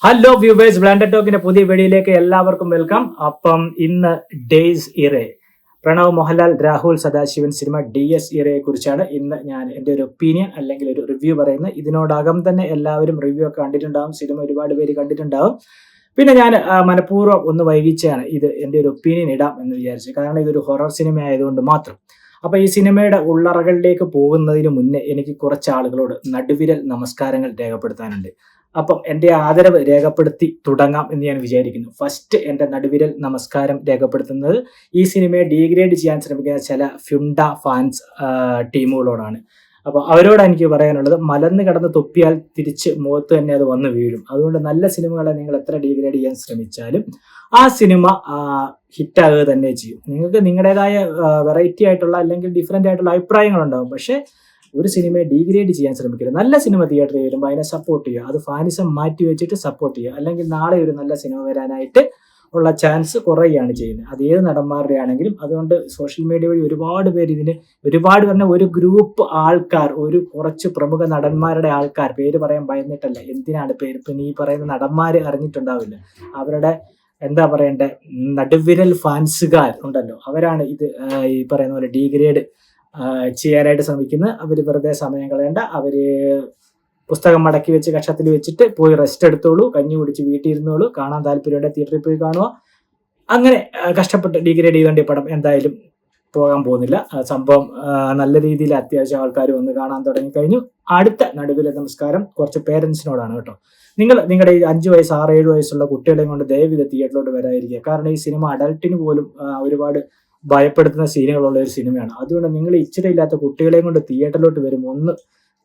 Hello viewers, ബ്ലാൻഡഡ് ടോക്കിന്റെ പുതിയ വീഡിയോയിലേക്ക് എല്ലാവർക്കും വെൽക്കം. അപ്പം ഇന്ന് days ഇറേ, Pranav Mohanlal, Rahul Sadasivan cinema DS ഇറയെ കുറിച്ചാണ് ഇന്ന് ഞാൻ എൻ്റെ ഒരു ഒപ്പീനിയൻ അല്ലെങ്കിൽ ഒരു റിവ്യൂ പറയുന്നത്. ഇതിനോടകം തന്നെ എല്ലാവരും റിവ്യൂ ഒക്കെ കണ്ടിട്ടുണ്ടാവും, സിനിമ ഒരുപാട് പേര് കണ്ടിട്ടുണ്ടാവും. പിന്നെ ഞാൻ മനഃപൂർവ്വം ഒന്ന് വൈകിച്ചാണ് ഇത് എൻ്റെ ഒരു ഒപ്പീനിയൻ ഇടാം എന്ന് വിചാരിച്ചു. കാരണം ഇതൊരു ഹൊറർ സിനിമ ആയതുകൊണ്ട് മാത്രം. അപ്പൊ ഈ സിനിമയുടെ ഉള്ളറകളിലേക്ക് പോകുന്നതിന് മുന്നേ എനിക്ക് കുറച്ച് ആളുകളോട് നടുവിരൽ നമസ്കാരങ്ങൾ രേഖപ്പെടുത്താനുണ്ട്. അപ്പം എൻ്റെ ആദരവ് രേഖപ്പെടുത്തി തുടങ്ങാം എന്ന് ഞാൻ വിചാരിക്കുന്നു. ഫസ്റ്റ് എൻ്റെ നടുവിരൽ നമസ്കാരം രേഖപ്പെടുത്തുന്നത് ഈ സിനിമയെ ഡീഗ്രേഡ് ചെയ്യാൻ ശ്രമിക്കുന്ന ചില ഫ്യുണ്ട ഫാൻസ് ടീമുകളോടാണ്. അപ്പോൾ അവരോട് എനിക്ക് പറയാനുള്ളത്, മലന്ന് കിടന്ന് തൊപ്പിയാൽ തിരിച്ച് മുഖത്ത് തന്നെ അത് വന്ന് വീഴും. അതുകൊണ്ട് നല്ല സിനിമകളെ നിങ്ങൾ എത്ര ഡീഗ്രേഡ് ചെയ്യാൻ ശ്രമിച്ചാലും ആ സിനിമ ഹിറ്റാകുക തന്നെ ചെയ്യും. നിങ്ങൾക്ക് നിങ്ങളുടേതായ വെറൈറ്റി ആയിട്ടുള്ള അല്ലെങ്കിൽ ഡിഫറെൻ്റ് ആയിട്ടുള്ള അഭിപ്രായങ്ങളുണ്ടാകും. പക്ഷേ ഒരു സിനിമയെ ഡീഗ്രേഡ് ചെയ്യാൻ ശ്രമിക്കരുത്. നല്ല സിനിമ തിയേറ്ററിൽ വരുമ്പോൾ അതിനെ സപ്പോർട്ട് ചെയ്യുക. അത് ഫാനിസം മാറ്റി വെച്ചിട്ട് സപ്പോർട്ട് ചെയ്യുക. അല്ലെങ്കിൽ നാളെ ഒരു നല്ല സിനിമ വരാനായിട്ട് ഉള്ള ചാൻസ് കുറയുകയാണ് ചെയ്യുന്നത്. അത് ഏത് നടന്മാരുടെ ആണെങ്കിലും. അതുകൊണ്ട് സോഷ്യൽ മീഡിയ വഴി ഒരുപാട് പേര് ഇതിന് പറഞ്ഞ ഒരു ഗ്രൂപ്പ് ആൾക്കാർ, ഒരു കുറച്ച് പ്രമുഖ നടന്മാരുടെ ആൾക്കാർ, പേര് പറയാൻ ഭയന്നിട്ടല്ല, എന്തിനാണ് പേര്, ഇപ്പം ഈ പറയുന്ന നടന്മാർ അറിഞ്ഞിട്ടുണ്ടാവില്ല, അവരുടെ എന്താ പറയണ്ടേ നടുവിരൽ ഫാൻസുകാർ ഉണ്ടല്ലോ, അവരാണ് ഇത് ഈ പറയുന്ന പോലെ ഡീഗ്രേഡ് ചെയ്യാനായിട്ട് ശ്രമിക്കുന്നത്. അവർ വെറുതെ സമയം കളയണ്ട, അവർ പുസ്തകം മടക്കി വെച്ച് കക്ഷത്തിൽ വെച്ചിട്ട് പോയി റെസ്റ്റ് എടുത്തോളൂ, കഞ്ഞി കുടിച്ച് വീട്ടിൽ ഇരുന്നോളൂ, കാണാൻ താല്പര്യമുണ്ട് തിയേറ്ററിൽ പോയി കാണുക. അങ്ങനെ കഷ്ടപ്പെട്ട് ഡീഗ്രേഡ് ചെയ്തോണ്ട് ഈ പടം എന്തായാലും പോകാൻ പോകുന്നില്ല. സംഭവം നല്ല രീതിയിൽ അത്യാവശ്യം ആൾക്കാർ വന്ന് കാണാൻ തുടങ്ങിക്കഴിഞ്ഞു. അടുത്ത നടുവിലെ നമസ്കാരം കുറച്ച് പേരൻസിനോടാണ് കേട്ടോ. നിങ്ങളുടെ ഈ 5 വയസ്സ് 6-7 വയസ്സുള്ള കുട്ടികളെയും കൊണ്ട് ദയവിത് തിയേറ്ററിലോട്ട് വരാതിരിക്കുക. കാരണം ഈ സിനിമ അഡൽട്ടിന് പോലും ഒരുപാട് ഭയപ്പെടുത്തുന്ന സീനുകളുള്ള ഒരു സിനിമയാണ്. അതുകൊണ്ട് നിങ്ങൾ ഇച്ചിരി ഇല്ലാത്ത കുട്ടികളെയും കൊണ്ട് തിയേറ്ററിലോട്ട് വരുമ്പോൾ ഒന്ന്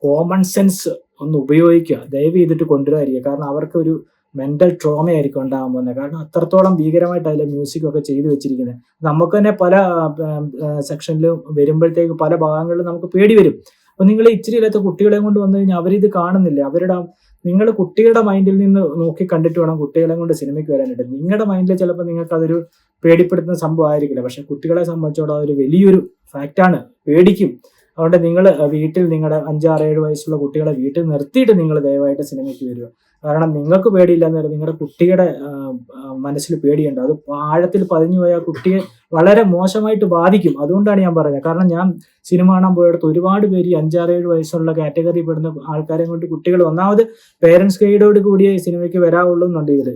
കോമൺ സെൻസ് ഒന്ന് ഉപയോഗിക്കുക, ദയവ് ചെയ്തിട്ട് കൊണ്ടുവരാതിരിക്കുക. കാരണം അവർക്ക് ഒരു മെന്റൽ ട്രോമ ആയിരിക്കും ഉണ്ടാകാൻ പോകുന്നത്. കാരണം അത്രത്തോളം ഭീകരമായിട്ട് അതിലെ മ്യൂസിക് ഒക്കെ ചെയ്തു വെച്ചിരിക്കുന്നത്. നമുക്ക് തന്നെ പല സെക്ഷനിലും വരുമ്പോഴത്തേക്ക് പല ഭാഗങ്ങളിലും നമുക്ക് പേടി വരും. അപ്പൊ നിങ്ങൾ ഇച്ചിരി ഇല്ലാത്ത കുട്ടികളെ കൊണ്ട് വന്നു കഴിഞ്ഞാൽ അവരിത് കാണുന്നില്ല. നിങ്ങൾ കുട്ടികളുടെ മൈൻഡിൽ നിന്ന് നോക്കി കണ്ടിട്ട് വേണം കുട്ടികളെ കൊണ്ട് സിനിമയ്ക്ക് വരാനായിട്ട്. നിങ്ങളുടെ മൈൻഡിൽ ചിലപ്പോൾ നിങ്ങൾക്ക് അതൊരു പേടിപ്പെടുത്തുന്ന സംഭവം ആയിരിക്കില്ല, പക്ഷെ കുട്ടികളെ സംബന്ധിച്ചോളം അതൊരു വലിയൊരു ഫാക്റ്റാണ്, പേടിക്കും. അതുകൊണ്ട് നിങ്ങൾ വീട്ടിൽ നിങ്ങളുടെ 5-6-7 വയസ്സുള്ള കുട്ടികളെ വീട്ടിൽ നിർത്തിയിട്ട് നിങ്ങൾ ദയവായിട്ട് സിനിമയ്ക്ക് വരിക. കാരണം നിങ്ങൾക്ക് പേടിയില്ലെന്ന് വരെ നിങ്ങളുടെ കുട്ടിയുടെ മനസ്സിൽ പേടിയുണ്ട്. അത് ആഴത്തിൽ പതിഞ്ഞു പോയ കുട്ടിയെ വളരെ മോശമായിട്ട് ബാധിക്കും. അതുകൊണ്ടാണ് ഞാൻ പറയുന്നത്. കാരണം ഞാൻ സിനിമ കാണാൻ പോയടത്ത് ഒരുപാട് പേര് 5-6-7 വയസ്സുള്ള കാറ്റഗറി പെടുന്ന ആൾക്കാരെ കൊണ്ട് കുട്ടികൾ, ഒന്നാമത് പേരൻസ് ഗൈഡോട് കൂടിയേ സിനിമയ്ക്ക് വരാവുള്ളൂ എന്നുണ്ട് ഇതിൽ.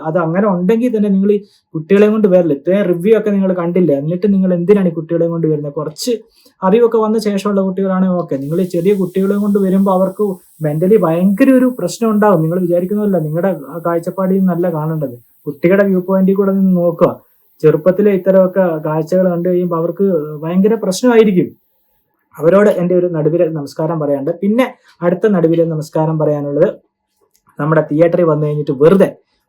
അത് അങ്ങനെ ഉണ്ടെങ്കിൽ തന്നെ നിങ്ങൾ ഈ കുട്ടികളെ കൊണ്ട് വരില്ല. ഇത്രയും റിവ്യൂ ഒക്കെ നിങ്ങൾ കണ്ടില്ല, എന്നിട്ട് നിങ്ങൾ എന്തിനാണ് ഈ കുട്ടികളെ കൊണ്ട് വരുന്നത്? കുറച്ച് അറിവൊക്കെ വന്ന ശേഷമുള്ള കുട്ടികളാണെങ്കിൽ ഓക്കെ. നിങ്ങൾ ഈ ചെറിയ കുട്ടികളെ കൊണ്ട് വരുമ്പോൾ അവർക്ക് മെന്റലി ഭയങ്കര ഒരു പ്രശ്നം ഉണ്ടാവും. നിങ്ങൾ വിചാരിക്കുന്നതല്ല, നിങ്ങളുടെ കാഴ്ചപ്പാടിൽ നല്ല കാണേണ്ടത്. കുട്ടികളുടെ വ്യൂ പോയിന്റിൽ കൂടെ നിന്ന് നോക്കുക. ചെറുപ്പത്തിലെ ഇത്തരമൊക്കെ കാഴ്ചകൾ കണ്ടു കഴിയുമ്പോൾ അവർക്ക് ഭയങ്കര പ്രശ്നമായിരിക്കും. അവരോട് എൻ്റെ ഒരു നടുവിരൽ നമസ്കാരം പറയാനുണ്ട്. പിന്നെ അടുത്ത നടുവിരൽ നമസ്കാരം പറയാനുള്ളത്, നമ്മുടെ തിയേറ്ററിൽ വന്നു കഴിഞ്ഞിട്ട്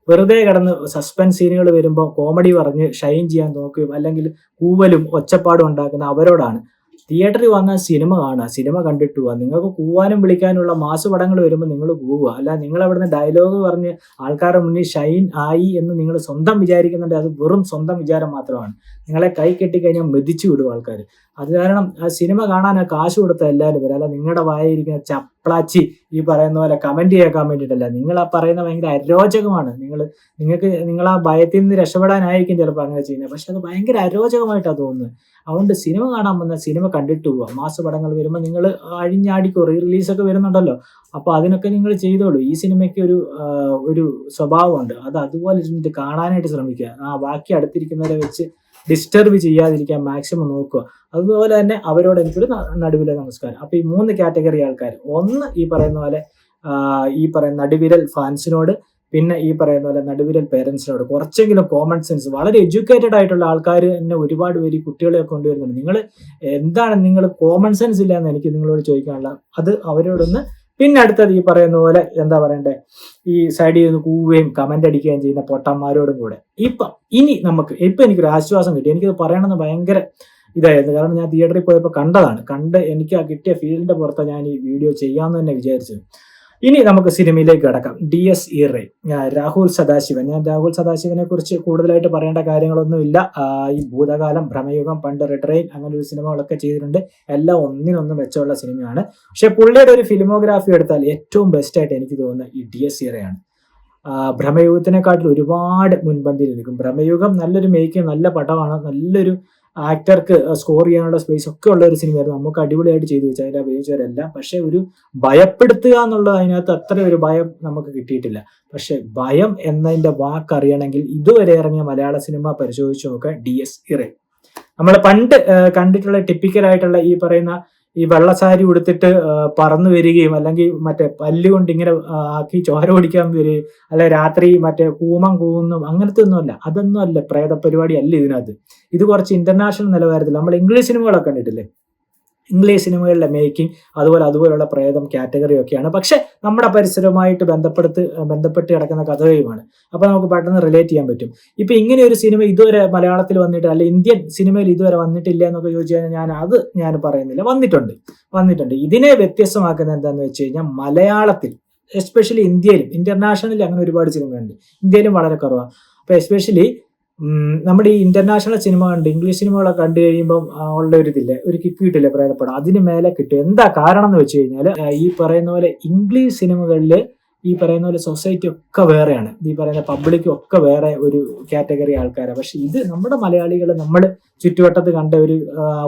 വെറുതെ കിടന്ന് സസ്പെൻസ് സീനുകൾ വരുമ്പോൾ കോമഡി പറഞ്ഞ് ഷൈൻ ചെയ്യാൻ നോക്കുകയും അല്ലെങ്കിൽ കൂവലും ഒച്ചപ്പാടും ഉണ്ടാക്കുന്ന അവരോടാണ്. തിയേറ്ററിൽ വന്നാൽ സിനിമ കാണുക, സിനിമ കണ്ടിട്ട് പോവുക. നിങ്ങൾക്ക് കൂവാനും വിളിക്കാനുള്ള മാസ് പടങ്ങൾ വരുമ്പോൾ നിങ്ങൾ പോവുക. അല്ല നിങ്ങൾ അവിടുന്ന് ഡയലോഗ് പറഞ്ഞ് ആൾക്കാരുടെ മുന്നിൽ ഷൈൻ ആയി എന്ന് നിങ്ങൾ സ്വന്തം വിചാരിക്കുന്നുണ്ട്. അത് വെറും സ്വന്തം വിചാരം മാത്രമാണ്. നിങ്ങളെ കൈ കെട്ടിക്കഴിഞ്ഞാൽ മെതിച്ചു വിടും ആൾക്കാർ. അത് കാരണം ആ സിനിമ കാണാൻ കാശ് കൊടുത്ത എല്ലാവരും വരും. അല്ല നിങ്ങളുടെ വായിരിക്കുന്ന ചപ്ലാച്ചി ഈ പറയുന്ന പോലെ കമന്റ് കേൾക്കാൻ വേണ്ടിയിട്ടല്ല. നിങ്ങൾ ആ പറയുന്ന ഭയങ്കര അരോചകമാണ്. നിങ്ങൾ ആ ഭയത്തിൽ നിന്ന് രക്ഷപ്പെടാനായിരിക്കും ചിലപ്പോൾ അങ്ങനെ ചെയ്യുന്നത്. പക്ഷെ അത് ഭയങ്കര അരോചകമായിട്ടാണ് തോന്നുന്നത്. അതുകൊണ്ട് സിനിമ കാണാൻ വന്ന സിനിമ കണ്ടിട്ട് പോവുക. മാസ പടങ്ങൾ വരുമ്പോൾ നിങ്ങൾ അഴിഞ്ഞാടിക്കോ, റിലീസൊക്കെ വരുന്നുണ്ടല്ലോ, അപ്പോൾ അതിനൊക്കെ നിങ്ങൾ ചെയ്തോളൂ. ഈ സിനിമയ്ക്ക് ഒരു സ്വഭാവമുണ്ട്. അത് അതുപോലെ ഇരുന്നിട്ട് കാണാനായിട്ട് ശ്രമിക്കുക. ബാക്കി അടുത്തിരിക്കുന്നവരെ വെച്ച് ഡിസ്റ്റർബ് ചെയ്യാതിരിക്കാൻ മാക്സിമം നോക്കുക. അതുപോലെ തന്നെ അവരോട് എനിക്കൊരു നടുവിലെ നമസ്കാരം. അപ്പൊ ഈ 3 കാറ്റഗറി ആൾക്കാർ, ഒന്ന് ഈ പറയുന്ന പോലെ നടുവിരൽ ഫാൻസിനോട്, പിന്നെ ഈ പറയുന്ന പോലെ നടുവിരൽ പേരൻസിനോട്. കുറച്ചെങ്കിലും കോമൺ സെൻസ്, വളരെ എഡ്യൂക്കേറ്റഡ് ആയിട്ടുള്ള ആൾക്കാർ തന്നെ ഒരുപാട് പേര് കുട്ടികളെ കൊണ്ടുവരുന്നുണ്ട്. നിങ്ങൾ കോമൺ സെൻസ് ഇല്ല എന്ന് എനിക്ക് നിങ്ങളോട് ചോദിക്കാനുള്ള, അത് അവരോടൊന്ന്. പിന്നെ അടുത്തത് ഈ പറയുന്ന പോലെ എന്താ പറയണ്ടേ, ഈ സൈഡിൽ നിന്ന് കൂവുകയും കമന്റ് അടിക്കുകയും ചെയ്യുന്ന പൊട്ടന്മാരോടും കൂടെ ഇനി എനിക്കൊരു ആശ്വാസം കിട്ടി. എനിക്കത് പറയണമെന്ന് ഭയങ്കര ഇതായിരുന്നു. കാരണം ഞാൻ തിയേറ്ററിൽ പോയപ്പോൾ കണ്ട് എനിക്ക് ആ കിട്ടിയ ഫീലിന്റെ പുറത്ത് ഞാൻ ഈ വീഡിയോ ചെയ്യാമെന്ന് തന്നെ വിചാരിച്ചത്. ഇനി നമുക്ക് സിനിമയിലേക്ക് കിടക്കാം. DS ഇറേ, രാഹുൽ സദാശിവൻ. ഞാൻ രാഹുൽ സദാശിവനെ കുറിച്ച് കൂടുതലായിട്ട് പറയേണ്ട കാര്യങ്ങളൊന്നുമില്ല. ഈ ഭൂതകാലം, ഭ്രമയുഗം, പണ്ട് റിട്രെയിൻ, അങ്ങനെ ഒരു സിനിമകളൊക്കെ ചെയ്തിട്ടുണ്ട്. എല്ലാം ഒന്നിനൊന്നും മെച്ചമുള്ള സിനിമയാണ്. പക്ഷെ പുള്ളിയുടെ ഒരു ഫിലിമോഗ്രാഫി എടുത്താൽ ഏറ്റവും ബെസ്റ്റ് ആയിട്ട് എനിക്ക് തോന്നുന്നത് ഈ DS ഇറയാണ്. ഭ്രമയുഗത്തിനെക്കാട്ടിൽ ഒരുപാട് മുൻപന്തിയിൽ നിൽക്കും. ഭ്രമയുഗം നല്ലൊരു മേക്കിംഗ്, നല്ല പടമാണ്, നല്ലൊരു ആക്ടർക്ക് സ്കോർ ചെയ്യാനുള്ള സ്പേസ് ഒക്കെ ഉള്ള ഒരു സിനിമയായിരുന്നു. നമുക്ക് അടിപൊളിയായിട്ട് ചെയ്തു വെച്ചാൽ അതിന്റെ അഭിനയിച്ചവരെല്ലാം. പക്ഷെ ഒരു ഭയപ്പെടുത്തുക എന്നുള്ളത് അതിനകത്ത് അത്ര ഒരു ഭയം നമുക്ക് കിട്ടിയിട്ടില്ല. പക്ഷെ ഭയം എന്നതിന്റെ വാക്കറിയണമെങ്കിൽ ഇതുവരെ ഇറങ്ങിയ മലയാള സിനിമ പരിശോധിച്ച് നോക്കുക. DS ഇറേ നമ്മൾ പണ്ട് കണ്ടിട്ടുള്ള ടിപ്പിക്കലായിട്ടുള്ള ഈ പറയുന്ന ഈ വെള്ളസാരി ഉടുത്തിട്ട് പറന്നു വരികയും അല്ലെങ്കിൽ മറ്റേ പല്ലുകൊണ്ട് ഇങ്ങനെ ആക്കി ചോര ഓടിക്കാൻ വരികയും അല്ലെ രാത്രി മറ്റേ കൂമം കൂന്നും അങ്ങനത്തെ ഒന്നുമല്ല. അതൊന്നും അല്ല, പ്രേത പരിപാടി അല്ല ഇതിനകത്ത്. ഇത് കുറച്ച് ഇന്റർനാഷണൽ നിലവാരത്തിൽ നമ്മൾ ഇംഗ്ലീഷ് സിനിമകളൊക്കെ കണ്ടിട്ടില്ലേ, ഇംഗ്ലീഷ് സിനിമകളിലെ മേക്കിംഗ് അതുപോലുള്ള പ്രേതം കാറ്റഗറി ഒക്കെയാണ്. പക്ഷെ നമ്മുടെ പരിസരവുമായിട്ട് ബന്ധപ്പെട്ട് കിടക്കുന്ന കഥയുമാണ്. അപ്പൊ നമുക്ക് പെട്ടെന്ന് റിലേറ്റ് ചെയ്യാൻ പറ്റും. ഇപ്പൊ ഇങ്ങനെ ഒരു സിനിമ ഇതുവരെ മലയാളത്തിൽ വന്നിട്ട് അല്ലെ ഇന്ത്യൻ സിനിമയിൽ ഇതുവരെ വന്നിട്ടില്ല എന്നൊക്കെ ചോദിച്ചു കഴിഞ്ഞാൽ ഞാൻ പറയുന്നില്ല, വന്നിട്ടുണ്ട്. ഇതിനെ വ്യത്യസ്തമാക്കുന്നത് എന്താണെന്ന് വെച്ച് കഴിഞ്ഞാൽ മലയാളത്തിൽ എസ്പെഷ്യലി ഇന്ത്യയിലും ഇന്റർനാഷണലിൽ അങ്ങനെ ഒരുപാട് സിനിമയുണ്ട്, ഇന്ത്യയിലും വളരെ കുറവാണ്. അപ്പൊ എസ്പെഷ്യലി നമ്മുടെ ഈ ഇന്റർനാഷണൽ സിനിമ ഇംഗ്ലീഷ് സിനിമകളൊക്കെ കണ്ടു കഴിയുമ്പോൾ ഉള്ള ഒരു ഇതില്ലേ, ഒരു കിക്ക് കിട്ടില്ലേ പ്രേതപ്പെടാം, അതിന് മേലെ കിട്ടും. എന്താ കാരണം എന്ന് വെച്ച് കഴിഞ്ഞാൽ ഈ പറയുന്ന പോലെ ഇംഗ്ലീഷ് സിനിമകളിൽ ഈ പറയുന്ന പോലെ സൊസൈറ്റി ഒക്കെ വേറെയാണ്, ഈ പറയുന്ന പബ്ലിക്കും ഒക്കെ വേറെ ഒരു കാറ്റഗറി ആൾക്കാരാണ്. പക്ഷെ ഇത് നമ്മുടെ മലയാളികൾ നമ്മൾ ചുറ്റുവട്ടത്ത് കണ്ട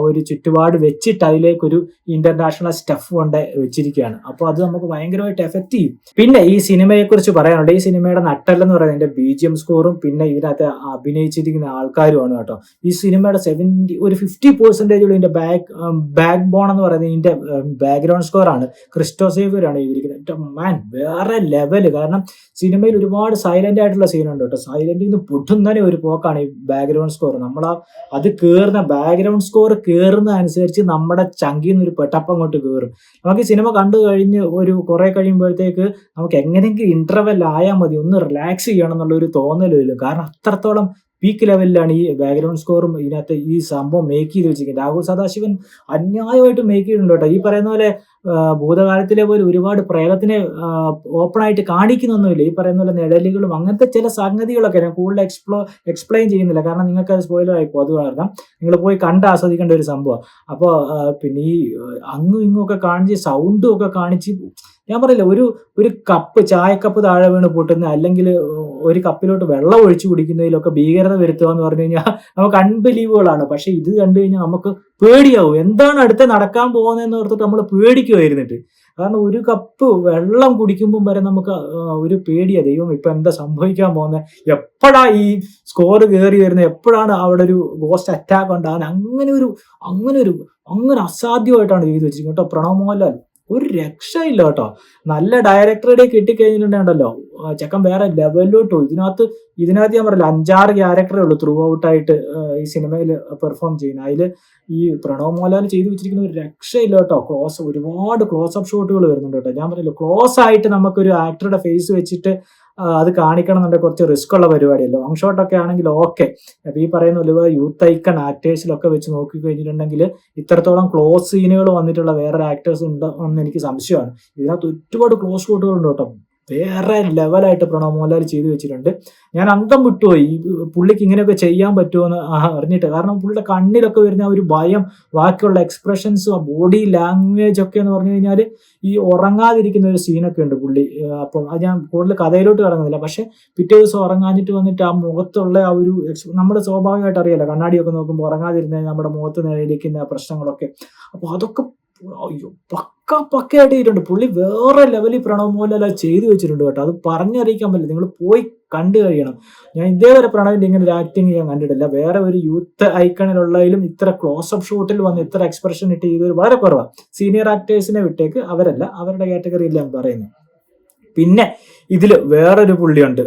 ഒരു ചുറ്റുപാട് വെച്ചിട്ട് അതിലേക്ക് ഒരു ഇന്റർനാഷണൽ സ്റ്റഫ് കൊണ്ട് വെച്ചിരിക്കുകയാണ്. അപ്പോൾ അത് നമുക്ക് ഭയങ്കരമായിട്ട് എഫക്ട് ചെയ്യും. പിന്നെ ഈ സിനിമയെ കുറിച്ച് പറയാനുണ്ട്, ഈ സിനിമയുടെ നട്ടെല്ലെന്ന് പറയുന്നത് ഇതിന്റെ BGM സ്കോറും പിന്നെ ഇതിനകത്ത് അഭിനയിച്ചിരിക്കുന്ന ആൾക്കാരുമാണ് കേട്ടോ. ഈ സിനിമയുടെ 50% ഇതിന്റെ ബാക്ക് ബോൺ എന്ന് പറയുന്നത് ഇതിന്റെ ബാക്ക്ഗ്രൗണ്ട് സ്കോർ ആണ്. ക്രിസ്റ്റോസേവർ ആണ് എഴുതിയിരിക്കുന്നത്. മാൻ വേറെ ലെവല്. കാരണം സിനിമയിൽ ഒരുപാട് സൈലന്റ് ആയിട്ടുള്ള സീനുണ്ട് കേട്ടോ. സൈലന്റിൽ നിന്ന് പൊട്ടുന്നതിന് ഒരു പോക്കാണ് ഈ ബാക്ക്ഗ്രൗണ്ട് സ്കോർ. അത് കേറുന്ന ബാക്ക്ഗ്രൗണ്ട് സ്കോർ കേറുന്ന അനുസരിച്ച് നമ്മുടെ ചങ്കിൽ നിന്ന് ഒരു പെട്ടപ്പം അങ്ങോട്ട് കയറും. നമുക്ക് ഈ സിനിമ കണ്ടു കഴിഞ്ഞ് ഒരു കുറെ കഴിയുമ്പോഴത്തേക്ക് നമുക്ക് എങ്ങനെയെങ്കിലും ഇന്റർവെൽ ആയാൽ മതി, ഒന്ന് റിലാക്സ് ചെയ്യണം എന്നുള്ള ഒരു തോന്നൽ വരും. കാരണം അത്രത്തോളം പീക്ക് ലെവലിലാണ് ഈ ബാക്ക്ഗ്രൗണ്ട് സ്കോറും ഇതിനകത്ത് ഈ സംഭവം മേക്ക് ചെയ്ത് വെച്ചിരിക്കുന്നത്. രാഹുൽ സദാശിവൻ അന്യായമായിട്ട് മേക്ക് ചെയ്തിട്ടുണ്ട് കേട്ടോ. ഈ പറയുന്ന പോലെ ഭൂതകാലത്തിലെ പോലെ ഒരുപാട് പ്രേതത്തിനെ ഓപ്പൺ ആയിട്ട് കാണിക്കുന്നൊന്നുമില്ല. ഈ പറയുന്ന പോലെ നിഴലുകളും അങ്ങനത്തെ ചില സംഗതികളൊക്കെ ഞാൻ കൂടുതൽ എക്സ്പ്ലെയിൻ ചെയ്യുന്നില്ല, കാരണം നിങ്ങൾക്ക് അത് സ്പോയിലർ ആയിപ്പോ. അത് കാരണം നിങ്ങൾ പോയി കണ്ട് ആസ്വദിക്കേണ്ട ഒരു സംഭവം. അപ്പോൾ പിന്നെ ഈ അങ്ങും ഇങ്ങും ഒക്കെ കാണിച്ച് സൗണ്ടും ഒക്കെ കാണിച്ച്, ഞാൻ പറയില്ല, ഒരു കപ്പ് ചായക്കപ്പ് താഴെ വീണ് പൊട്ടുന്ന അല്ലെങ്കിൽ ഒരു കപ്പിലോട്ട് വെള്ളം ഒഴിച്ചു കുടിക്കുന്നതിലൊക്കെ ഭീകരത വരുത്തുക എന്ന് പറഞ്ഞു കഴിഞ്ഞാൽ നമുക്ക് അൺബിലീവബിൾ ആണ്. പക്ഷെ ഇത് കണ്ടു കഴിഞ്ഞാൽ നമുക്ക് പേടിയാവും. എന്താണ് അടുത്ത് നടക്കാൻ പോകുന്നതെന്ന് ഓർത്തിട്ട് നമ്മൾ പേടിക്കുമായിരുന്നിട്ട്. കാരണം ഒരു കപ്പ് വെള്ളം കുടിക്കുമ്പം വരെ നമുക്ക് ഒരു പേടിയാ, ദൈവം ഇപ്പൊ എന്താ സംഭവിക്കാൻ പോകുന്നത്, എപ്പോഴാ ഈ സ്കോർ കയറി വരുന്നത്, എപ്പോഴാണ് അവിടെ ഒരു ഗോസ്റ്റ് അറ്റാക്ക് ഉണ്ടാകുന്നത്, അങ്ങനെ അസാധ്യമായിട്ടാണ് ചെയ്തു വെച്ചിരിക്കുന്നത് കേട്ടോ. പ്രണവ് മോഹൻലാൽ ഒരു രക്ഷയില്ല കേട്ടോ. നല്ല ഡയറക്ടറുടെ കിട്ടിക്കഴിഞ്ഞിട്ടുണ്ടല്ലോ ചെക്കൻ വേറെ ലെവലിലോട്ടോ. ഇതിനകത്ത് ഞാൻ പറയില്ല, 5-6 ക്യാരക്ടറേ ഉള്ളൂ ത്രൂ ഔട്ടായിട്ട് ഈ സിനിമയിൽ പെർഫോം ചെയ്യുന്നത്. അതിൽ ഈ പ്രണവ് മോഹൻലാൽ ചെയ്തു വെച്ചിരിക്കുന്ന ഒരു രക്ഷയില്ല കേട്ടോ. ഒരുപാട് ക്ലോസ് അപ്പ് ഷോട്ടുകൾ വരുന്നുണ്ട് കേട്ടോ. ഞാൻ പറയില്ല, ക്ലോസ് ആയിട്ട് നമുക്കൊരു ആക്ടറുടെ ഫേസ് വെച്ചിട്ട് അത് കാണിക്കണം എന്നുണ്ടെങ്കിൽ കുറച്ച് റിസ്ക് ഉള്ള പരിപാടിയല്ലോ. ലോങ് ഷോട്ടൊക്കെ ആണെങ്കിൽ ഓക്കെ. അപ്പൊ ഈ പറയുന്ന പോലെ യൂത്ത് ഐക്കൺ ആക്ടേഴ്സിലൊക്കെ വെച്ച് നോക്കി കഴിഞ്ഞിട്ടുണ്ടെങ്കിൽ ഇത്രത്തോളം ക്ലോസ് സീനുകൾ വന്നിട്ടുള്ള വേറെ ആക്ടേഴ്സ് ഉണ്ടോ എന്ന് എനിക്ക് സംശയമാണ്. ഇതിനകത്ത് ഒരുപാട് ക്ലോസ് ഷോട്ടുകളുണ്ട് കേട്ടോ. വേറെ ലെവലായിട്ട് പ്രണവ് മോഹൻലാൽ ചെയ്തു വെച്ചിട്ടുണ്ട്. ഞാൻ അന്തം വിട്ടുപോയി പുള്ളിക്ക് ഇങ്ങനെയൊക്കെ ചെയ്യാൻ പറ്റുമോ അറിഞ്ഞിട്ട്. കാരണം പുള്ളിയുടെ കണ്ണിലൊക്കെ വരുന്ന ഒരു ഭയം, ബാക്കിയുള്ള എക്സ്പ്രഷൻസും ബോഡി ലാംഗ്വേജ് ഒക്കെ എന്ന് പറഞ്ഞു കഴിഞ്ഞാൽ ഈ ഉറങ്ങാതിരിക്കുന്ന ഒരു സീനൊക്കെ ഉണ്ട് പുള്ളി. അപ്പം അത് ഞാൻ കൂടുതൽ കഥയിലോട്ട് കടങ്ങുന്നില്ല. പക്ഷെ പിറ്റേ ദിവസം ഉറങ്ങാഞ്ഞിട്ട് വന്നിട്ട് ആ മുഖത്തുള്ള ആ ഒരു നമ്മൾ സ്വാഭാവികമായിട്ട് അറിയാലോ, കണ്ണാടിയൊക്കെ നോക്കുമ്പോൾ ഉറങ്ങാതിരുന്ന നമ്മുടെ മുഖത്ത് നേടിയിരിക്കുന്ന പ്രശ്നങ്ങളൊക്കെ. അപ്പൊ അതൊക്കെ അയ്യോ പക്കയായിട്ട് ചെയ്തിട്ടുണ്ട് പുള്ളി. വേറെ ലെവലിൽ പ്രണവ് മോഹൻലാൽ ചെയ്തു വെച്ചിട്ടുണ്ട് കേട്ടോ. അത് പറഞ്ഞറിയിക്കാൻ പറ്റില്ല, നിങ്ങൾ പോയി കണ്ടു കഴിയണം. ഞാൻ ഇതേവരെ പ്രണവിന്റെ ഇങ്ങനെ ഒരു ആക്ടിങ് ഞാൻ കണ്ടിട്ടില്ല. വേറെ ഒരു യൂത്ത് ഐക്കണിലുള്ളതിലും ഇത്ര ക്ലോസ് അപ്പ് ഷോട്ടിൽ വന്ന് ഇത്ര എക്സ്പ്രഷൻ ഇട്ട് ചെയ്തൊരു വളരെ കുറവാണ്. സീനിയർ ആക്ടേഴ്സിനെ വിട്ടേക്ക്, അവരല്ല, അവരുടെ കാറ്റഗറിയില്ല ഞാൻ പറയുന്നത്. പിന്നെ ഇതില് വേറൊരു പുള്ളിയുണ്ട്,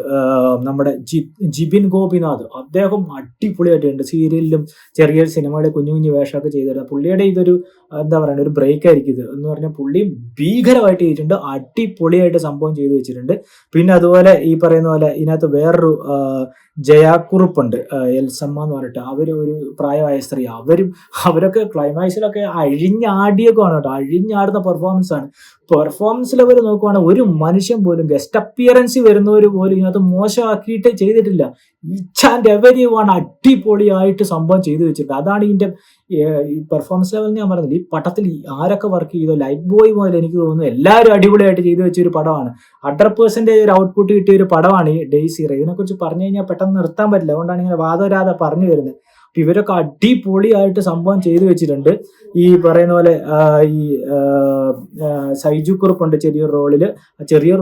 നമ്മുടെ ജിബിൻ ഗോപിനാഥ്. അദ്ദേഹം അടിപൊളിയായിട്ടുണ്ട്. സീരിയലിലും ചെറിയ സിനിമകളിൽ കുഞ്ഞു വേഷമൊക്കെ ചെയ്തിരുന്നത്. പുള്ളിയുടെ ഇതൊരു എന്താ പറയുക, ഒരു ബ്രേക്ക് ആയിരിക്കും ഇത് എന്ന് പറഞ്ഞാൽ പുള്ളി ഭീകരമായിട്ട് ചെയ്തിട്ടുണ്ട്. അടിപൊളിയായിട്ട് സംഭവം ചെയ്തു വെച്ചിട്ടുണ്ട്. പിന്നെ അതുപോലെ ഈ പറയുന്ന പോലെ ഇതിനകത്ത് വേറൊരു ജയാക്കുറുപ്പുണ്ട്, എൽസമ്മ എന്ന് പറഞ്ഞിട്ട്. ഒരു പ്രായമായ സ്ത്രീ. അവരൊക്കെ ക്ലൈമാക്സിലൊക്കെ അഴിഞ്ഞാടിയൊക്കെയാണ് കേട്ടോ. അഴിഞ്ഞാടുന്ന പെർഫോമൻസ് ആണ്. പെർഫോമൻസ് ലെവൽ നോക്കുവാണെങ്കിൽ ഒരു മനുഷ്യൻ പോലും ഗസ്റ്റ് അപ്പിയറൻസ് വരുന്നവർ പോലും ഇതിനകത്ത് മോശമാക്കിയിട്ട് ചെയ്തിട്ടില്ല. ഈച്ച് ആൻഡ് എവരി വൺ അടിപൊളിയായിട്ട് സംഭവം ചെയ്തു വെച്ചിട്ടുണ്ട്. അതാണ് ഇതിന്റെ ഈ പെർഫോമൻസ് ലെവൽ ഞാൻ പറഞ്ഞില്ല. ഈ പടത്തിൽ ആരൊക്കെ വർക്ക് ചെയ്തോ, ലൈറ്റ് ബോയ് മുതൽ എനിക്ക് തോന്നുന്നു എല്ലാവരും അടിപൊളിയായിട്ട് ചെയ്തു വെച്ച ഒരു പടമാണ്. 100% ഒരു ഔട്ട്പുട്ട് കിട്ടിയ ഒരു പടമാണ് ഈ ഡേയ്സ് ഇറേ. ഇതിനെക്കുറിച്ച് പറഞ്ഞു കഴിഞ്ഞാൽ പെട്ടെന്ന് നിർത്താൻ പറ്റില്ല. അതുകൊണ്ടാണ് ഇങ്ങനെ വാദവരാതെ പറഞ്ഞു വരുന്നത്. ഇവരൊക്കെ അടിപൊളിയായിട്ട് സംഭവം ചെയ്തു വെച്ചിട്ടുണ്ട്. ഈ പറയുന്ന പോലെ ഈ സൈജു കുറുപ്പുണ്ട് ചെറിയൊരു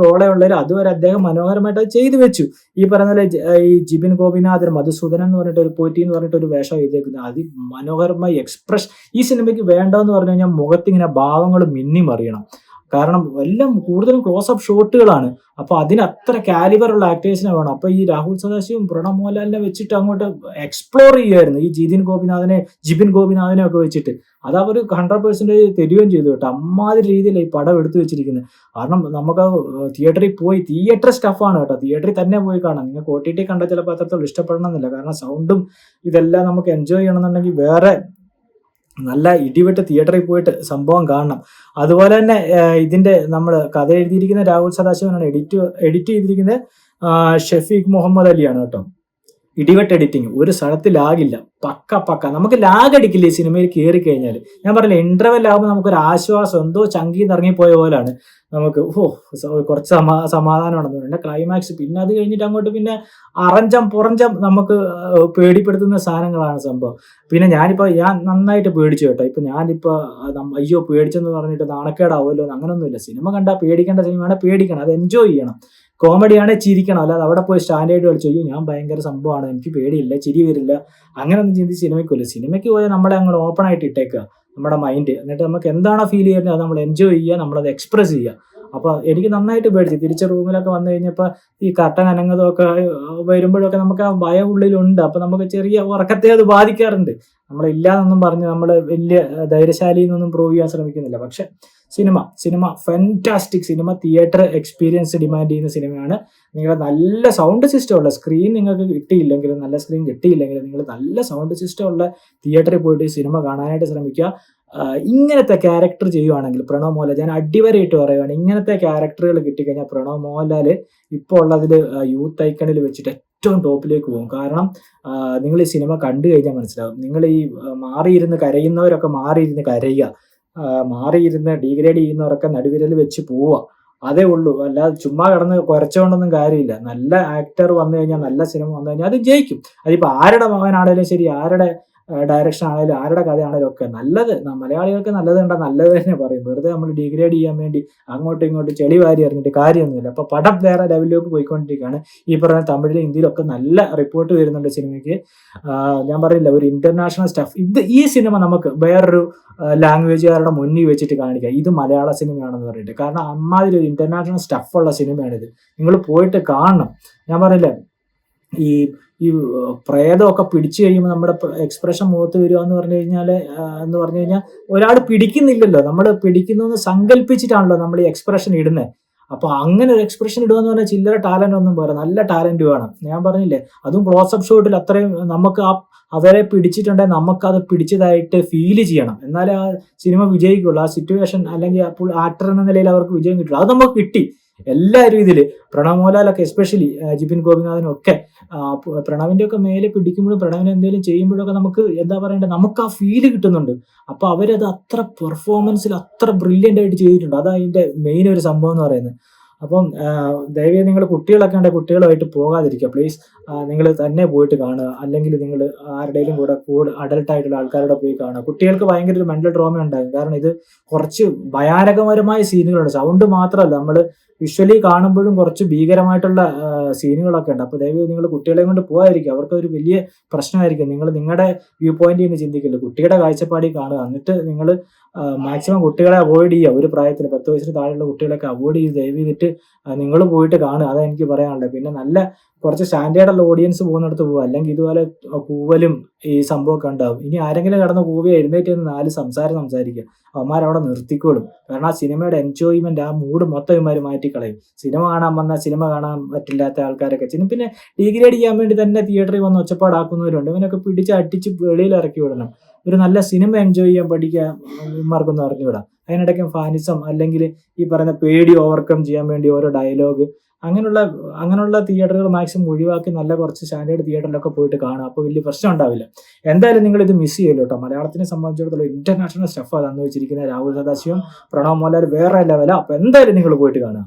റോളേ ഉള്ളവർ അതുവരെ അദ്ദേഹം മനോഹരമായിട്ട് അത് ചെയ്തു വെച്ചു. ഈ പറയുന്ന പോലെ ഈ ജിബിൻ ഗോപിനാഥൻ മധുസൂദനൻ എന്ന് പറഞ്ഞിട്ട് ഒരു പോറ്റി എന്ന് പറഞ്ഞിട്ട് ഒരു വേഷം എഴുതിയേക്കുന്നത് അതിമനോഹരമായി എക്സ്പ്രസ്. ഈ സിനിമയ്ക്ക് വേണ്ടതെന്ന് പറഞ്ഞു കഴിഞ്ഞാൽ മുഖത്തിങ്ങനെ ഭാവങ്ങൾ മിന്നി മറിയണം. കാരണം എല്ലാം കൂടുതലും ക്ലോസപ്പ് ഷോട്ടുകളാണ്. അപ്പൊ അതിന് അത്ര കാലിബറുള്ള ആക്ടേഴ്സിനെ വേണം. അപ്പൊ ഈ രാഹുൽ സദാശിവും പ്രണവ് മോഹൻലാലിനെ വെച്ചിട്ട് അങ്ങോട്ട് എക്സ്പ്ലോർ ചെയ്യുമായിരുന്നു ഈ ജിബിൻ ഗോപിനാഥനെ ഒക്കെ വെച്ചിട്ട്. അത് അവർ 100% തരികയും ചെയ്തു കേട്ടോ. അമ്മാതിരി രീതിയിൽ ഈ പടം എടുത്തു വെച്ചിരിക്കുന്നത്. കാരണം നമുക്ക് തിയേറ്ററിൽ പോയി, തിയേറ്റർ സ്റ്റഫാണ് കേട്ടോ, തിയേറ്ററിൽ തന്നെ പോയി കാണാം. നിങ്ങൾക്ക് OTT കണ്ട ചിലപ്പോൾ അത്രത്തോളം ഇഷ്ടപ്പെടണമെന്നില്ല. കാരണം സൗണ്ടും ഇതെല്ലാം നമുക്ക് എൻജോയ് ചെയ്യണമെന്നുണ്ടെങ്കിൽ വേറെ നല്ല ഇടിവെട്ട് തിയേറ്ററിൽ പോയിട്ട് സംഭവം കാണണം. അതുപോലെ തന്നെ ഇതിന്റെ നമ്മൾ കഥ എഴുതിയിരിക്കുന്ന രാഹുൽ സദാശിവനാണ്. എഡിറ്റ് ചെയ്തിരിക്കുന്നത് ഷഫീഖ് മുഹമ്മദ് അലിയാണ് കേട്ടോ. ഇടിവെട്ട് എഡിറ്റിങ്, ഒരു സ്ഥലത്ത് ലാഗില്ല, പക്ക. നമുക്ക് ലാഗ് അടിക്കില്ല ഈ സിനിമയിൽ കയറി കഴിഞ്ഞാൽ. ഞാൻ പറഞ്ഞില്ല, ഇന്റർവെൽ ആകുമ്പോൾ നമുക്കൊരു ആശ്വാസം, എന്തോ ചങ്കിന്ന് ഇറങ്ങിപ്പോയ പോലാണ് നമുക്ക്. കുറച്ച് സമാധാനമാണെന്ന് പറയുന്നത് ക്ലൈമാക്സ്. പിന്നെ അത് കഴിഞ്ഞിട്ട് അങ്ങോട്ട് പിന്നെ പുറഞ്ചം നമുക്ക് പേടിപ്പെടുത്തുന്ന സാധനങ്ങളാണ് സംഭവം. പിന്നെ ഞാൻ നന്നായിട്ട് പേടിച്ചു കേട്ടോ. ഞാനിപ്പോ അയ്യോ പേടിച്ചെന്ന് പറഞ്ഞിട്ട് നാണക്കേടാവുമല്ലോ അങ്ങനൊന്നുമില്ല. സിനിമ കണ്ടാൽ പേടിക്കേണ്ട സിനിമയാണ്, പേടിക്കണം, അത് എൻജോയ് ചെയ്യണം. കോമഡിയാണെ ചിരിക്കണം, അല്ലാതെ അവിടെ പോയി സ്റ്റാൻഡേർഡ് കളിച്ചു അയ്യോ ഞാൻ ഭയങ്കര സംഭവമാണ്, എനിക്ക് പേടിയില്ല, ചിരി വരില്ല, അങ്ങനെയൊന്നും ചിന്തിച്ച് സിനിമയ്ക്ക് പോയാൽ നമ്മളെ അങ്ങോട്ട് ഓപ്പൺ ആയിട്ട് ഇട്ടേക്കുക നമ്മുടെ മൈൻഡ്. എന്നിട്ട് നമുക്ക് എന്താണോ ഫീൽ ചെയ്യുന്നത് അത് നമ്മൾ എൻജോയ് ചെയ്യുക, നമ്മളത് എക്സ്പ്രസ് ചെയ്യുക. അപ്പൊ എനിക്ക് നന്നായിട്ട് പേടിച്ചു. തിരിച്ച് റൂമിലൊക്കെ വന്നു കഴിഞ്ഞപ്പോൾ ഈ കട്ടൻ അനങ്ങതൊക്കെ വരുമ്പോഴൊക്കെ നമുക്ക് ആ ഭയം ഉള്ളിലുണ്ട്. അപ്പൊ നമുക്ക് ചെറിയ ഉറക്കത്തെ അത് ബാധിക്കാറുണ്ട്. നമ്മളില്ലാന്നൊന്നും പറഞ്ഞ് നമ്മൾ വലിയ ധൈര്യശാലി എന്നൊന്നും പ്രൂവ് ചെയ്യാൻ ശ്രമിക്കുന്നില്ല. പക്ഷെ cinema fantastic cinema, theatre experience demand ചെയ്യുന്ന സിനിമയാണ്. നിങ്ങൾ നല്ല സൗണ്ട് സിസ്റ്റം ഉള്ള സ്ക്രീൻ നിങ്ങൾക്ക് കിട്ടിയില്ലെങ്കിലും, നല്ല സ്ക്രീൻ കിട്ടിയില്ലെങ്കിലും നിങ്ങൾ നല്ല സൗണ്ട് സിസ്റ്റം ഉള്ള തിയേറ്ററിൽ പോയിട്ട് സിനിമ കാണാനായിട്ട് ശ്രമിക്കുക. ഇങ്ങനത്തെ ക്യാരക്ടർ ചെയ്യുവാണെങ്കിൽ പ്രണവ് മോഹൻലാൽ, ഞാൻ അടിവരയിട്ട് പറയുവാണ്, ഇങ്ങനത്തെ ക്യാരക്ടറുകൾ കിട്ടിക്കഴിഞ്ഞാൽ പ്രണവ് മോഹൻലാൽ ഇപ്പോൾ ഉള്ളതിൽ യൂത്ത് ഐക്കണിൽ വെച്ചിട്ട് ഏറ്റവും ടോപ്പിലേക്ക് പോകും. കാരണം നിങ്ങൾ ഈ സിനിമ കണ്ടു കഴിഞ്ഞാൽ മനസ്സിലാവും. നിങ്ങൾ ഈ മാറിയിരുന്ന് കരയുന്നവരൊക്കെ മാറിയിരുന്ന് കരയുക, മാറിയിരുന്ന് ഡീഗ്രേഡ് ചെയ്യുന്നവരൊക്കെ നടുവിരൽ വെച്ച് പോവുക, അതേ ഉള്ളൂ. അല്ലാതെ ചുമ്മാ കിടന്ന് കുറച്ചുകൊണ്ടൊന്നും കാര്യമില്ല. നല്ല ആക്ടർ വന്നു കഴിഞ്ഞാൽ, നല്ല സിനിമ വന്നു കഴിഞ്ഞാൽ അത് ജയിക്കും. അതിപ്പോൾ ആരുടെ മകനാണേലും ശരി, ആരുടെ ഡയറക്ഷൻ ആണെങ്കിലും, ആരുടെ കഥയാണെങ്കിലും ഒക്കെ നല്ലത്, മലയാളികൾക്ക് നല്ലത് കണ്ടാൽ നല്ലത് തന്നെ പറയും. വെറുതെ നമ്മൾ ഡിഗ്രേഡ് ചെയ്യാൻ വേണ്ടി അങ്ങോട്ടും ഇങ്ങോട്ടും ചെളി വാരി അറിഞ്ഞിട്ട് കാര്യമൊന്നുമില്ല. അപ്പൊ പടം വേറെ ലെവലിലേക്ക് പോയിക്കൊണ്ടിരിക്കുകയാണ്. ഈ പറഞ്ഞ തമിഴിലും ഹിന്ദിയിലൊക്കെ നല്ല റിപ്പോർട്ട് വരുന്നുണ്ട് സിനിമയ്ക്ക്. ഞാൻ പറയില്ല, ഒരു ഇന്റർനാഷണൽ സ്റ്റഫ്. ഈ സിനിമ നമുക്ക് വേറൊരു ലാംഗ്വേജുകാരുടെ മുന്നിൽ വെച്ചിട്ട് കാണിക്കാം ഇത് മലയാള സിനിമയാണെന്ന് പറഞ്ഞിട്ട്. കാരണം അമ്മാതിരി ഒരു ഇന്റർനാഷണൽ സ്റ്റഫുള്ള സിനിമയാണിത്. നിങ്ങൾ പോയിട്ട് കാണണം. ഞാൻ പറയില്ല, ഈ പ്രേതമൊക്കെ പിടിച്ചു കഴിയുമ്പോൾ നമ്മുടെ എക്സ്പ്രഷൻ മുഖത്ത് വരിക എന്ന് പറഞ്ഞു കഴിഞ്ഞാൽ ഒരാൾ പിടിക്കുന്നില്ലല്ലോ, നമ്മൾ പിടിക്കുന്നു സങ്കല്പിച്ചിട്ടാണല്ലോ നമ്മൾ ഈ എക്സ്പ്രഷൻ ഇടുന്നത്. അപ്പൊ അങ്ങനെ ഒരു എക്സ്പ്രഷൻ ഇടുക എന്ന് പറഞ്ഞാൽ ചില്ലറ ടാലന്റ് ഒന്നും പോരാ, നല്ല ടാലന്റ് വേണം. ഞാൻ പറഞ്ഞില്ലേ, അതും ക്ലോസപ്പ് ഷോട്ടിൽ അത്രയും നമുക്ക് അവരെ പിടിച്ചിട്ടുണ്ടെങ്കിൽ നമുക്കത് പിടിച്ചതായിട്ട് ഫീൽ ചെയ്യണം. എന്നാലേ ആ സിനിമ വിജയിക്കുള്ളൂ. ആ സിറ്റുവേഷൻ അല്ലെങ്കിൽ ആക്ടർ എന്ന നിലയിൽ അവർക്ക് വിജയം കിട്ടുള്ളൂ. അത് നമുക്ക് കിട്ടി എല്ലാ രീതിയിലും. പ്രണവ് മോഹൻലാലൊക്കെ എസ്പെഷ്യലി ജിബിൻ ഗോപിനാഥനും ഒക്കെ പ്രണവിന്റെ ഒക്കെ മേലെ പിടിക്കുമ്പോഴും പ്രണവിനെ എന്തെങ്കിലും ചെയ്യുമ്പോഴൊക്കെ നമുക്ക് എന്താ പറയണ്ടേ, നമുക്ക് ആ ഫീല് കിട്ടുന്നുണ്ട്. അപ്പൊ അവരത് അത്ര പെർഫോമൻസിൽ അത്ര ബ്രില്യൻ്റ് ആയിട്ട് ചെയ്തിട്ടുണ്ട്. അതാ അതിന്റെ മെയിൻ ഒരു സംഭവം എന്ന് പറയുന്നത്. അപ്പം ദയവായി നിങ്ങൾ കുട്ടികളൊക്കെ ഉണ്ടെങ്കിൽ കുട്ടികളുമായിട്ട് പോകാതിരിക്കുക പ്ലീസ്. നിങ്ങൾ തന്നെ പോയിട്ട് കാണുക, അല്ലെങ്കിൽ നിങ്ങൾ ആരുടെയും കൂടെ അഡൽട്ടായിട്ടുള്ള ആൾക്കാരുടെ പോയി കാണുക. കുട്ടികൾക്ക് ഭയങ്കര ഒരു മെന്റൽ ട്രോമ ഉണ്ടാകും. കാരണം ഇത് കുറച്ച് ഭയാനകപരമായ സീനുകളുണ്ട്. സൗണ്ട് മാത്രമല്ല, നമ്മൾ വിഷ്വലി കാണുമ്പോഴും കുറച്ച് ഭീകരമായിട്ടുള്ള സീനുകളൊക്കെ ഉണ്ട്. അപ്പോൾ ദയവായി നിങ്ങൾ കുട്ടികളെയും കൊണ്ട് പോകാതിരിക്കുക. അവർക്ക് ഒരു വലിയ പ്രശ്നമായിരിക്കും. നിങ്ങൾ നിങ്ങളുടെ വ്യൂ പോയിന്റ് നിന്ന് ചിന്തിക്കില്ല, കുട്ടിയുടെ കാഴ്ചപ്പാടിൽ കാണുക. എന്നിട്ട് നിങ്ങൾ മാക്സിമം കുട്ടികളെ അവോയ്ഡ് ചെയ്യുക. ഒരു പ്രായത്തിൽ 10 വയസ്സിന് താഴെയുള്ള കുട്ടികളൊക്കെ അവോയ്ഡ് ചെയ്ത് ദയവ് ചെയ്തിട്ട് നിങ്ങൾ പോയിട്ട് കാണുക. അതാണ് എനിക്ക് പറയാനുള്ളത്. പിന്നെ നല്ല കുറച്ച് സ്റ്റാൻഡേർഡുള്ള ഓഡിയൻസ് പോകുന്നിടത്ത് പോവുക, അല്ലെങ്കിൽ ഇതുപോലെ കൂവലും ഈ സംഭവമൊക്കെ ഉണ്ടാവും. ഇനി ആരെങ്കിലും കടന്ന് കൂവിയ എഴുന്നേറ്റ് 4 സംസാരിക്കുക, അവന്മാരവിടെ നിർത്തിക്കോളും. കാരണം ആ സിനിമയുടെ എൻജോയ്മെന്റ്, ആ മൂഡ് മൊത്തം ഇവന്മാർ മാറ്റിക്കളയും. സിനിമ കാണാൻ വന്നാൽ സിനിമ കാണാൻ പറ്റില്ലാത്ത ആൾക്കാരൊക്കെ പിന്നെ ഡിഗ്രേഡ് ചെയ്യാൻ വേണ്ടി തന്നെ തിയേറ്ററിൽ വന്ന് ഒച്ചപ്പാടാക്കുന്നവരുണ്ട്. ഇവനൊക്കെ പിടിച്ച് അടിച്ച് വെളിയിൽ ഇറക്കി വിടണം. ഒരു നല്ല സിനിമ എൻജോയ് ചെയ്യാൻ പഠിക്കാൻ ഇവന്മാർക്കൊന്നും അറിഞ്ഞുകൂടാ. അതിനിടയ്ക്ക് ഫാനിസം അല്ലെങ്കിൽ ഈ പറയുന്ന പേടി ഓവർകം ചെയ്യാൻ വേണ്ടി ഓരോ ഡയലോഗ്, അങ്ങനെയുള്ള തിയേറ്ററുകൾ മാക്സിമം ഒഴിവാക്കി നല്ല കുറച്ച് സ്റ്റാൻഡേർഡ് തിയേറ്ററിലൊക്കെ പോയിട്ട് കാണാം. അപ്പോൾ വലിയ പ്രശ്നം ഉണ്ടാവില്ല. എന്തായാലും നിങ്ങൾ ഇത് മിസ് ചെയ്യല്ലോ കേട്ടോ. മലയാളത്തിനെ സംബന്ധിച്ചിടത്തോളം ഇന്റർനാഷണൽ സ്റ്റഫാണ് തന്നു വെച്ചിരിക്കുന്നത്. രാഹുൽ സദാശിവം, പ്രണവ് മോഹൻലാൽ വേറെ ലെവലാണ്. അപ്പോൾ എന്തായാലും നിങ്ങൾ പോയിട്ട് കാണുക.